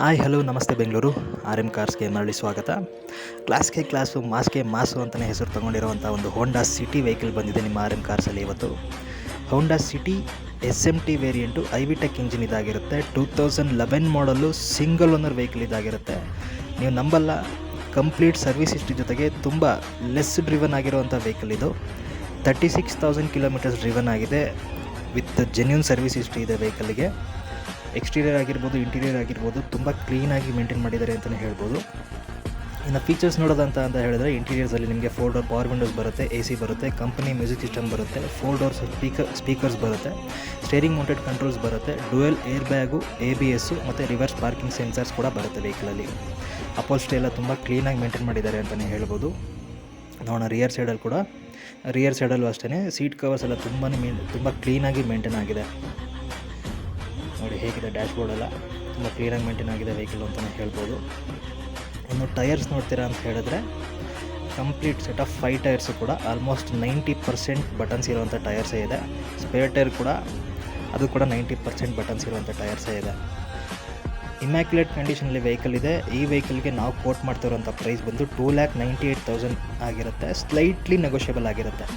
Hi hello ನಮಸ್ತೆ Bengaluru. R M ಕಾರ್ಸ್ಗೆ ಮರಳಿ ಸ್ವಾಗತ. ಕ್ಲಾಸ್ಗೆ ಕ್ಲಾಸು, ಮಾಸ್ಗೆ ಮಾಸು ಅಂತಲೇ ಹೆಸರು ತೊಗೊಂಡಿರುವಂಥ ಒಂದು ಹೋಂಡಾ ಸಿಟಿ ವೆಹಿಕಲ್ ಬಂದಿದೆ ನಿಮ್ಮ ಆರ್ ಎಮ್ ಕಾರ್ಸಲ್ಲಿ ಇವತ್ತು. Honda City SMT variant iVTEC engine ಇದಾಗಿರುತ್ತೆ. 2011 ಮಾಡಲು ಸಿಂಗಲ್ ಓನರ್ ವೆಹಿಕಲ್ ಇದಾಗಿರುತ್ತೆ. ನೀವು ನಂಬಲ್ಲ, ಕಂಪ್ಲೀಟ್ ಸರ್ವಿಸ್ ಹಿಸ್ಟ್ರಿ ಜೊತೆಗೆ ತುಂಬ ಲೆಸ್ ಡ್ರಿವನ್ ಆಗಿರುವಂಥ ವೆಹಿಕಲ್ ಇದು. 36,000 ಕಿಲೋಮೀಟರ್ಸ್ ಡ್ರಿವನ್ ಆಗಿದೆ. ವಿತ್ ಜೆನ್ಯೂನ್ ಸರ್ವಿಸ್ ಹಿಸ್ಟ್ರಿ ಇದೆ ವೆಹಿಕಲ್ಗೆ. ಎಕ್ಸ್ಟೀರಿಯರ್ ಆಗಿರ್ಬೋದು, ಇಂಟೀರಿಯರ್ ಆಗಿರ್ಬೋದು, ತುಂಬ ಕ್ಲೀನಾಗಿ ಮೇಂಟೈನ್ ಮಾಡಿದ್ದಾರೆ ಅಂತಲೇ ಹೇಳ್ಬೋದು. ಇನ್ನು ಫೀಚರ್ಸ್ ನೋಡೋದಂತ ಹೇಳಿದ್ರೆ, ಇಂಟೀರಿಯರ್ಸಲ್ಲಿ ನಿಮಗೆ 4 ಡೋರ್ ಪವರ್ ವಿಂಡೋಸ್ ಬರುತ್ತೆ, AC ಬರುತ್ತೆ, ಕಂಪನಿ ಮ್ಯೂಸಿಕ್ ಸಿಸ್ಟಮ್ ಬರುತ್ತೆ, 4 ಡೋರ್ಸ್ ಸ್ಪೀಕರ್ಸ್ ಬರುತ್ತೆ, ಸ್ಟೇರಿಂಗ್ ಮೌಂಟೆಡ್ ಕಂಟ್ರೋಲ್ಸ್ ಬರುತ್ತೆ, ಡ್ಯುಯಲ್ ಏರ್ ಬ್ಯಾಗು, ABS ಮತ್ತು ರಿವರ್ಸ್ ಪಾರ್ಕಿಂಗ್ ಸೆನ್ಸರ್ಸ್ ಕೂಡ ಬರುತ್ತೆ ವೆಹಿಕಲಲ್ಲಿ. ಅಪೋಲ್ಸ್ಟ್ರಿ ಎಲ್ಲ ತುಂಬ ಕ್ಲೀನಾಗಿ ಮೇಂಟೈನ್ ಮಾಡಿದ್ದಾರೆ ಅಂತಲೇ ಹೇಳ್ಬೋದು. ನೋಡೋಣ ರಿಯರ್ ಸೈಡಲ್ಲೂ ಅಷ್ಟೇ ಸೀಟ್ ಕವರ್ಸ್ ಎಲ್ಲ ತುಂಬ ಕ್ಲೀನಾಗಿ ಮೇಂಟೈನ್ ಆಗಿದೆ. ನೋಡಿ ಹೇಗಿದೆ ಡ್ಯಾಶ್ಬೋರ್ಡ್ ಎಲ್ಲ ತುಂಬ ಕ್ಲೀನಾಗಿ ಮೇಂಟೈನ್ ಆಗಿದೆ ವೆಹಿಕಲ್ ಅಂತಲೇ ಹೇಳ್ಬೋದು. ಇನ್ನು ಟೈರ್ಸ್ ನೋಡ್ತೀರಾ ಅಂತ ಹೇಳಿದ್ರೆ, ಕಂಪ್ಲೀಟ್ ಸೆಟ್ ಆಫ್ 5 ಟೈರ್ಸು ಕೂಡ ಆಲ್ಮೋಸ್ಟ್ 90% ಬಟನ್ಸ್ ಇರುವಂಥ ಟೈರ್ಸೇ ಇದೆ. ಸ್ಪೇರ್ ಟೈರ್ ಕೂಡ 90% ಬಟನ್ಸ್ ಇರುವಂಥ ಟೈರ್ಸೇ ಇದೆ. ಇಮ್ಯಾಕ್ಯುಲೇಟ್ ಕಂಡೀಷನಲ್ಲಿ ವೆಹಿಕಲ್ ಇದೆ. ಈ ವೆಹಿಕಲ್ಗೆ ನಾವು ಕೋಟ್ ಮಾಡ್ತಿರೋಂಥ ಪ್ರೈಸ್ ಬಂದು 2,98,000 ಆಗಿರುತ್ತೆ. ಸ್ಲೈಟ್ಲಿ ನೆಗೋಷಿಯಬಲ್ ಆಗಿರುತ್ತೆ.